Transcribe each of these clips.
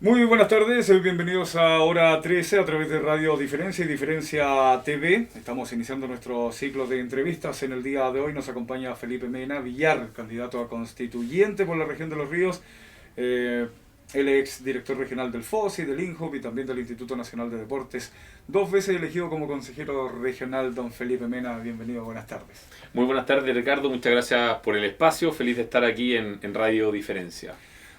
Muy buenas tardes, bienvenidos a Hora 13 a través de Radio Diferencia y Diferencia TV. Estamos iniciando nuestro ciclo de entrevistas. En el día de hoy nos acompaña Felipe Mena Villar, candidato a constituyente por la región de Los Ríos. Él es ex director regional del FOSI, del INJUB y también del Instituto Nacional de Deportes. 2 veces elegido como consejero regional, don Felipe Mena. Bienvenido, buenas tardes. Muy buenas tardes, Ricardo. Muchas gracias por el espacio. Feliz de estar aquí en Radio Diferencia.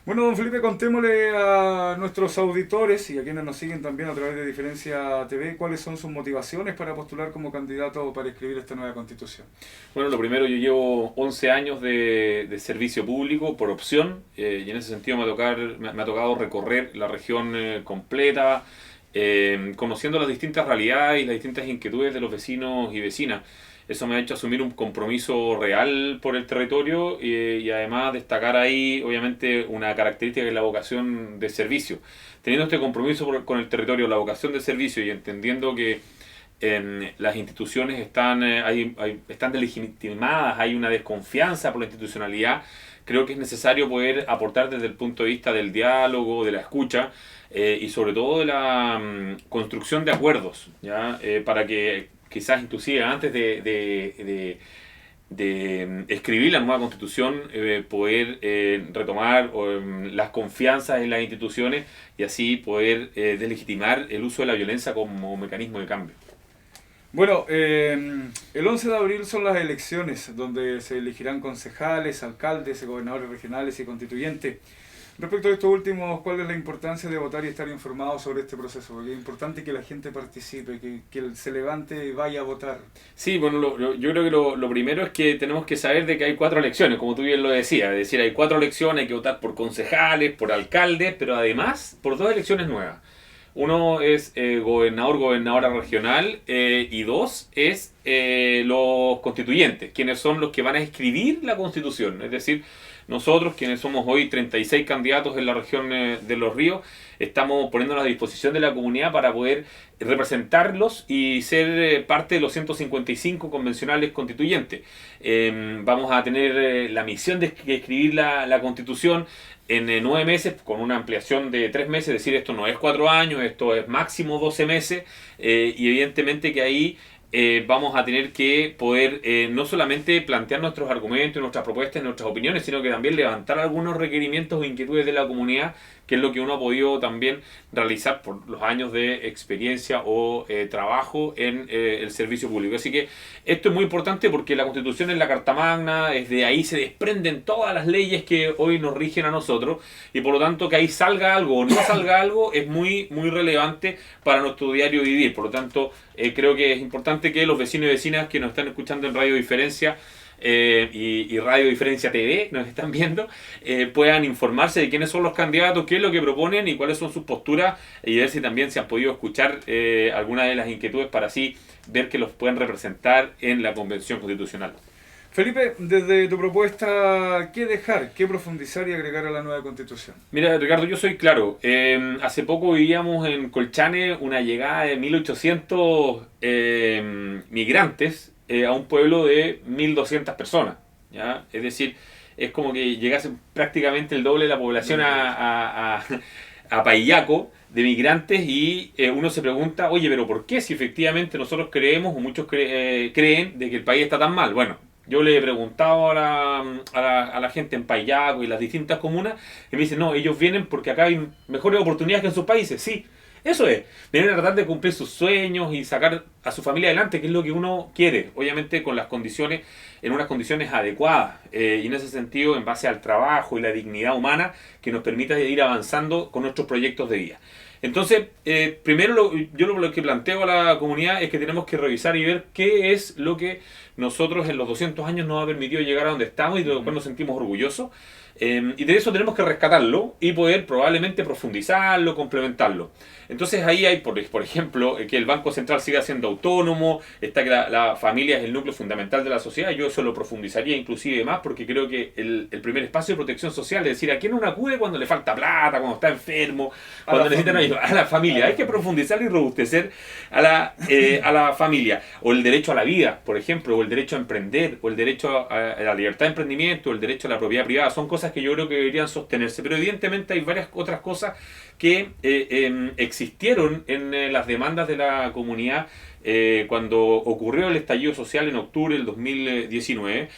Bueno, don Felipe, contémosle a nuestros auditores y a quienes nos siguen también a través de Diferencia TV cuáles son sus motivaciones para postular como candidato para escribir esta nueva constitución. Bueno, lo primero, yo llevo 11 años de servicio público por opción y en ese sentido me ha tocado recorrer la región completa, conociendo las distintas realidades y las distintas inquietudes de los vecinos y vecinas. Eso me ha hecho asumir un compromiso real por el territorio y además destacar ahí, obviamente, una característica que es la vocación de servicio. Teniendo este compromiso con el territorio, la vocación de servicio y entendiendo que las instituciones están delegitimadas, hay una desconfianza por la institucionalidad, creo que es necesario poder aportar desde el punto de vista del diálogo, de la escucha y sobre todo de la construcción de acuerdos, ¿ya? Para que quizás inclusive antes de escribir la nueva constitución, poder retomar las confianzas en las instituciones y así poder deslegitimar el uso de la violencia como mecanismo de cambio. Bueno, el 11 de abril son las elecciones donde se elegirán concejales, alcaldes, gobernadores regionales y constituyentes. Respecto a estos últimos, ¿cuál es la importancia de votar y estar informado sobre este proceso? Porque es importante que la gente participe, que se levante y vaya a votar. Sí, bueno, yo creo que lo primero es que tenemos que saber de que hay 4 elecciones, como tú bien lo decías. Es decir, hay 4 elecciones, hay que votar por concejales, por alcaldes, pero además por 2 elecciones nuevas. Uno es gobernadora regional y 2 es los constituyentes, quienes son los que van a escribir la constitución. Es decir, nosotros, quienes somos hoy 36 candidatos en la región de Los Ríos, estamos poniéndonos a disposición de la comunidad para poder representarlos y ser parte de los 155 convencionales constituyentes. Vamos a tener la misión de escribir la constitución en 9 meses, con una ampliación de 3 meses, es decir, esto no es 4 años, esto es máximo 12 meses, y evidentemente que ahí vamos a tener que poder no solamente plantear nuestros argumentos, nuestras propuestas, nuestras opiniones, sino que también levantar algunos requerimientos o inquietudes de la comunidad, que es lo que uno ha podido también realizar por los años de experiencia o trabajo en el servicio público. Así que esto es muy importante porque la Constitución es la Carta Magna, desde ahí se desprenden todas las leyes que hoy nos rigen a nosotros, y por lo tanto que ahí salga algo o no salga algo es muy, muy relevante para nuestro diario vivir. Por lo tanto, creo que es importante que los vecinos y vecinas que nos están escuchando en Radio Diferencia y Radio Diferencia TV, nos están viendo, puedan informarse de quiénes son los candidatos, qué es lo que proponen y cuáles son sus posturas, y ver si también se han podido escuchar algunas de las inquietudes para así ver que los pueden representar en la Convención Constitucional. Felipe, desde tu propuesta, ¿qué dejar, qué profundizar y agregar a la nueva constitución? Mira, Ricardo, yo soy claro. Hace poco vivíamos en Colchane una llegada de 1800 migrantes a un pueblo de 1200 personas, ¿ya? Es decir, es como que llegase prácticamente el doble de la población a Paillaco de migrantes, y uno se pregunta, oye, pero ¿por qué? Si efectivamente nosotros creemos o muchos creen de que el país está tan mal. Bueno, yo le he preguntado a la gente en Paillaco y las distintas comunas, y me dicen, no, ellos vienen porque acá hay mejores oportunidades que en sus países. Sí, eso es. Vienen a tratar de cumplir sus sueños y sacar a su familia adelante, que es lo que uno quiere, obviamente con las condiciones, en unas condiciones adecuadas, y en ese sentido en base al trabajo y la dignidad humana que nos permita ir avanzando con nuestros proyectos de vida. Entonces, primero yo lo que planteo a la comunidad es que tenemos que revisar y ver qué es lo que nosotros en los 200 años nos ha permitido llegar a donde estamos y de lo cual nos sentimos orgullosos. Y de eso tenemos que rescatarlo y poder probablemente profundizarlo, complementarlo. Entonces ahí hay, por ejemplo, que el Banco Central siga siendo autónomo, está que la familia es el núcleo fundamental de la sociedad. Yo eso lo profundizaría inclusive más, porque creo que el primer espacio de protección social, es decir, ¿a quién uno acude cuando le falta plata, cuando está enfermo, cuando necesitan ayuda? derecho a la familia. Hay que profundizar y robustecer a la familia. O el derecho a la vida, por ejemplo, o el derecho a emprender, o el derecho a la libertad de emprendimiento, o el derecho a la propiedad privada. Son cosas que yo creo que deberían sostenerse. Pero evidentemente hay varias otras cosas que existieron en las demandas de la comunidad cuando ocurrió el estallido social en octubre del 2019,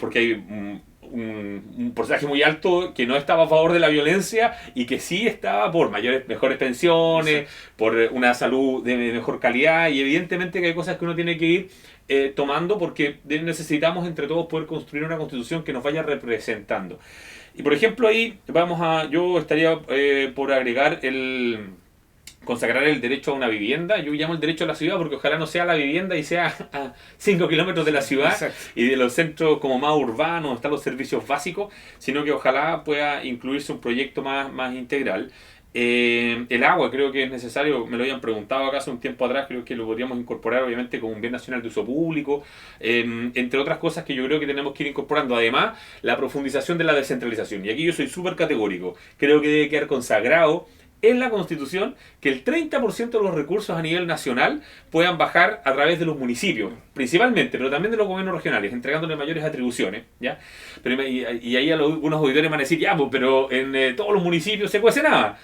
porque hay un porcentaje muy alto que no estaba a favor de la violencia y que sí estaba por mejores pensiones, sí, por una salud de mejor calidad, y evidentemente que hay cosas que uno tiene que ir tomando, porque necesitamos entre todos poder construir una constitución que nos vaya representando. Y por ejemplo ahí yo estaría por agregar consagrar el derecho a una vivienda. Yo llamo el derecho a la ciudad porque ojalá no sea la vivienda y sea a 5 kilómetros de la ciudad. Exacto. Y de los centros como más urbanos, donde están los servicios básicos, sino que ojalá pueda incluirse un proyecto más integral. El agua creo que es necesario, me lo habían preguntado acá hace un tiempo atrás, creo que lo podríamos incorporar obviamente como un bien nacional de uso público, entre otras cosas que yo creo que tenemos que ir incorporando. Además, la profundización de la descentralización, y aquí yo soy súper categórico, creo que debe quedar consagrado en la Constitución que el 30% de los recursos a nivel nacional puedan bajar a través de los municipios, principalmente, pero también de los gobiernos regionales, entregándole mayores atribuciones, ¿ya? Y ahí algunos auditores van a decir, ya, pues, pero en todos los municipios se cuece nada.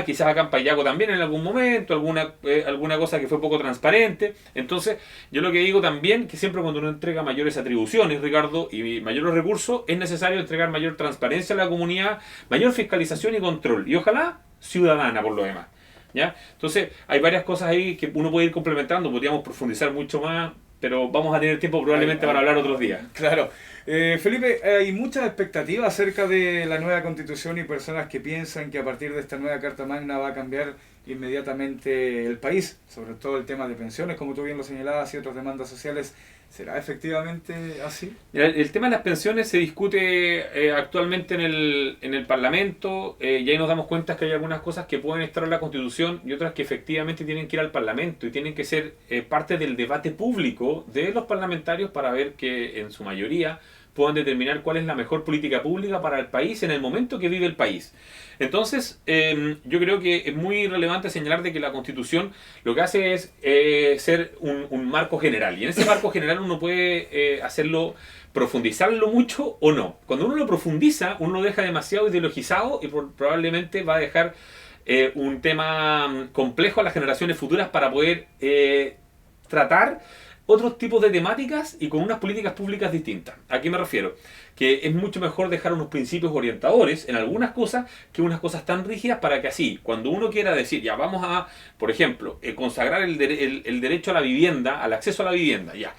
Quizás acá en Payaco también en algún momento, alguna cosa que fue poco transparente. Entonces, yo lo que digo también, que siempre cuando uno entrega mayores atribuciones, Ricardo, y mayores recursos, es necesario entregar mayor transparencia a la comunidad, mayor fiscalización y control. Y ojalá ciudadana por lo demás, ¿ya? Entonces hay varias cosas ahí que uno puede ir complementando, podríamos profundizar mucho más, pero vamos a tener tiempo probablemente para hablar otros días. Claro. Felipe, hay muchas expectativas acerca de la nueva Constitución y personas que piensan que a partir de esta nueva Carta Magna va a cambiar inmediatamente el país, sobre todo el tema de pensiones, como tú bien lo señalabas, y otras demandas sociales. ¿Será efectivamente así? El tema de las pensiones se discute actualmente en el Parlamento, y ahí nos damos cuenta que hay algunas cosas que pueden estar en la Constitución y otras que efectivamente tienen que ir al Parlamento y tienen que ser parte del debate público de los parlamentarios para ver que en su mayoría puedan determinar cuál es la mejor política pública para el país en el momento que vive el país. Entonces, yo creo que es muy relevante señalar de que la Constitución lo que hace es ser un marco general. Y en ese marco general uno puede profundizarlo mucho o no. Cuando uno lo profundiza, uno lo deja demasiado ideologizado y probablemente va a dejar un tema complejo a las generaciones futuras para poder tratar otros tipos de temáticas y con unas políticas públicas distintas. ¿A qué me refiero? Que es mucho mejor dejar unos principios orientadores en algunas cosas que unas cosas tan rígidas, para que así, cuando uno quiera decir, ya vamos a, por ejemplo, consagrar el derecho a la vivienda, al acceso a la vivienda, ya,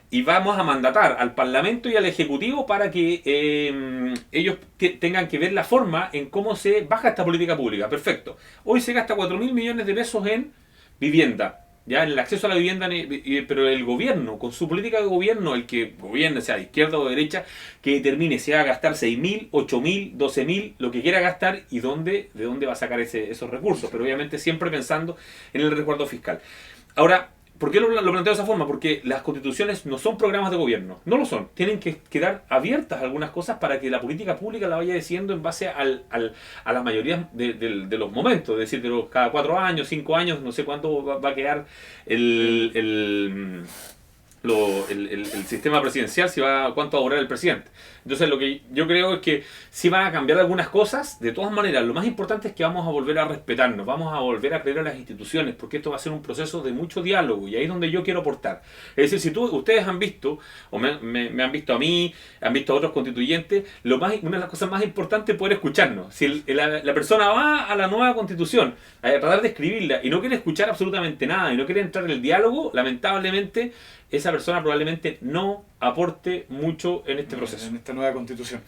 y vamos a mandatar al Parlamento y al Ejecutivo para que ellos tengan que ver la forma en cómo se baja esta política pública. Perfecto. Hoy se gasta 4.000 millones de pesos en vivienda. Ya, en el acceso a la vivienda, pero el gobierno, con su política de gobierno, el que gobierne, sea de izquierda o de derecha, que determine si va a gastar 6.000, 8.000, 12.000, lo que quiera gastar y de dónde va a sacar esos recursos, pero obviamente siempre pensando en el resguardo fiscal. Ahora, ¿por qué lo planteo de esa forma? Porque las constituciones no son programas de gobierno, no lo son. Tienen que quedar abiertas algunas cosas para que la política pública la vaya decidiendo en base a la mayoría de los momentos. Es decir, cada 4 años, 5 años, no sé cuánto va a quedar el sistema presidencial, cuánto va a durar el presidente. Entonces lo que yo creo es que sí van a cambiar algunas cosas. De todas maneras, lo más importante es que vamos a volver a respetarnos, vamos a volver a creer a las instituciones, porque esto va a ser un proceso de mucho diálogo, y ahí es donde yo quiero aportar. Es decir, si ustedes han visto, o me han visto a mí, han visto a otros constituyentes, una de las cosas más importantes es poder escucharnos. Si la persona va a la nueva constitución a tratar de escribirla y no quiere escuchar absolutamente nada y no quiere entrar en el diálogo, lamentablemente esa persona probablemente no aporte mucho en este proceso. En esta nueva constitución.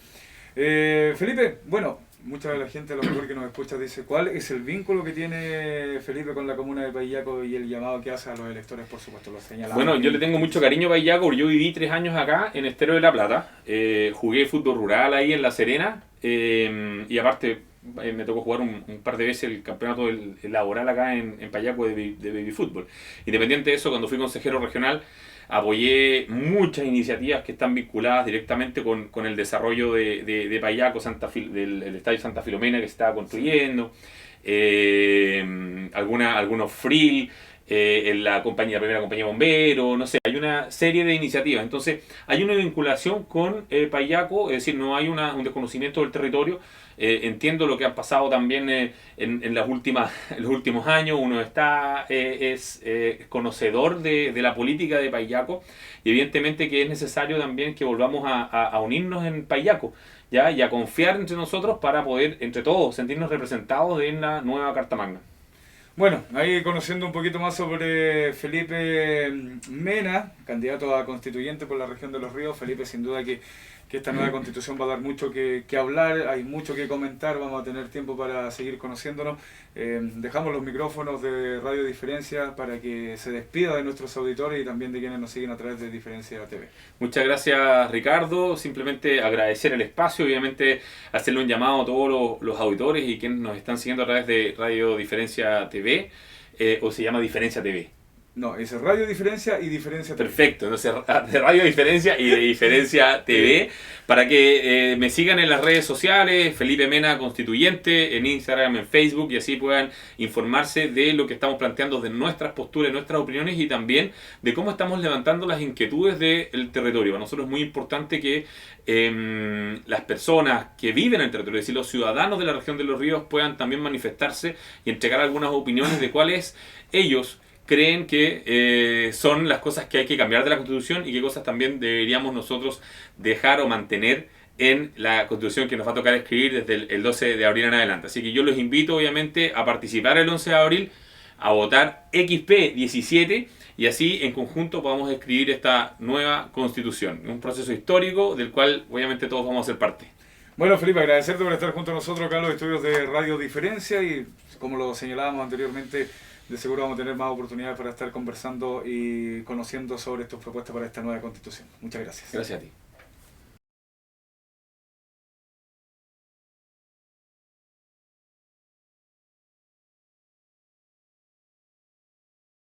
Felipe, bueno, mucha de la gente a lo mejor que nos escucha dice, ¿cuál es el vínculo que tiene Felipe con la comuna de Payaco y el llamado que hace a los electores? Por supuesto, lo señalamos. Bueno, yo le tengo mucho cariño a Payaco. Yo viví 3 años acá en Estero de la Plata. Jugué fútbol rural ahí en La Serena, y aparte me tocó jugar un par de veces el campeonato laboral acá en Payaco de baby fútbol. Independiente de eso, cuando fui consejero regional, apoyé muchas iniciativas que están vinculadas directamente con el desarrollo de Payaco, del Estadio Santa Filomena que se estaba construyendo. algunos frill, en la primera compañía de bomberos, no sé, hay una serie de iniciativas. Entonces, hay una vinculación con Payaco, es decir, no hay un desconocimiento del territorio. Entiendo lo que ha pasado también en los últimos años. Uno es conocedor de la política de Payaco, y evidentemente que es necesario también que volvamos a unirnos en Payaco, ¿ya? Y a confiar entre nosotros para poder, entre todos, sentirnos representados en la nueva Carta Magna. Bueno, ahí conociendo un poquito más sobre Felipe Mena, candidato a constituyente por la región de Los Ríos. Felipe, sin duda que esta nueva constitución va a dar mucho que hablar, hay mucho que comentar, vamos a tener tiempo para seguir conociéndonos. Dejamos los micrófonos de Radio Diferencia para que se despida de nuestros auditores y también de quienes nos siguen a través de Diferencia TV. Muchas gracias, Ricardo. Simplemente agradecer el espacio, obviamente hacerle un llamado a todos los auditores y quienes nos están siguiendo a través de Radio Diferencia TV, o se llama Diferencia TV. No, es Radio Diferencia y Diferencia TV. Perfecto, entonces de Radio Diferencia y de Diferencia TV, para que me sigan en las redes sociales, Felipe Mena Constituyente, en Instagram, en Facebook, y así puedan informarse de lo que estamos planteando, de nuestras posturas, nuestras opiniones, y también de cómo estamos levantando las inquietudes del territorio. Para nosotros es muy importante que las personas que viven en el territorio, es decir, los ciudadanos de la región de Los Ríos, puedan también manifestarse y entregar algunas opiniones de cuáles ellos creen que son las cosas que hay que cambiar de la Constitución y qué cosas también deberíamos nosotros dejar o mantener en la Constitución que nos va a tocar escribir desde el 12 de abril en adelante. Así que yo los invito obviamente a participar el 11 de abril, a votar XP17, y así en conjunto podamos escribir esta nueva Constitución. Un proceso histórico del cual obviamente todos vamos a ser parte. Bueno, Felipe, agradecerte por estar junto a nosotros acá en los estudios de Radio Diferencia, y como lo señalábamos anteriormente, de seguro vamos a tener más oportunidades para estar conversando y conociendo sobre tus propuestas para esta nueva Constitución. Muchas gracias. Gracias a ti.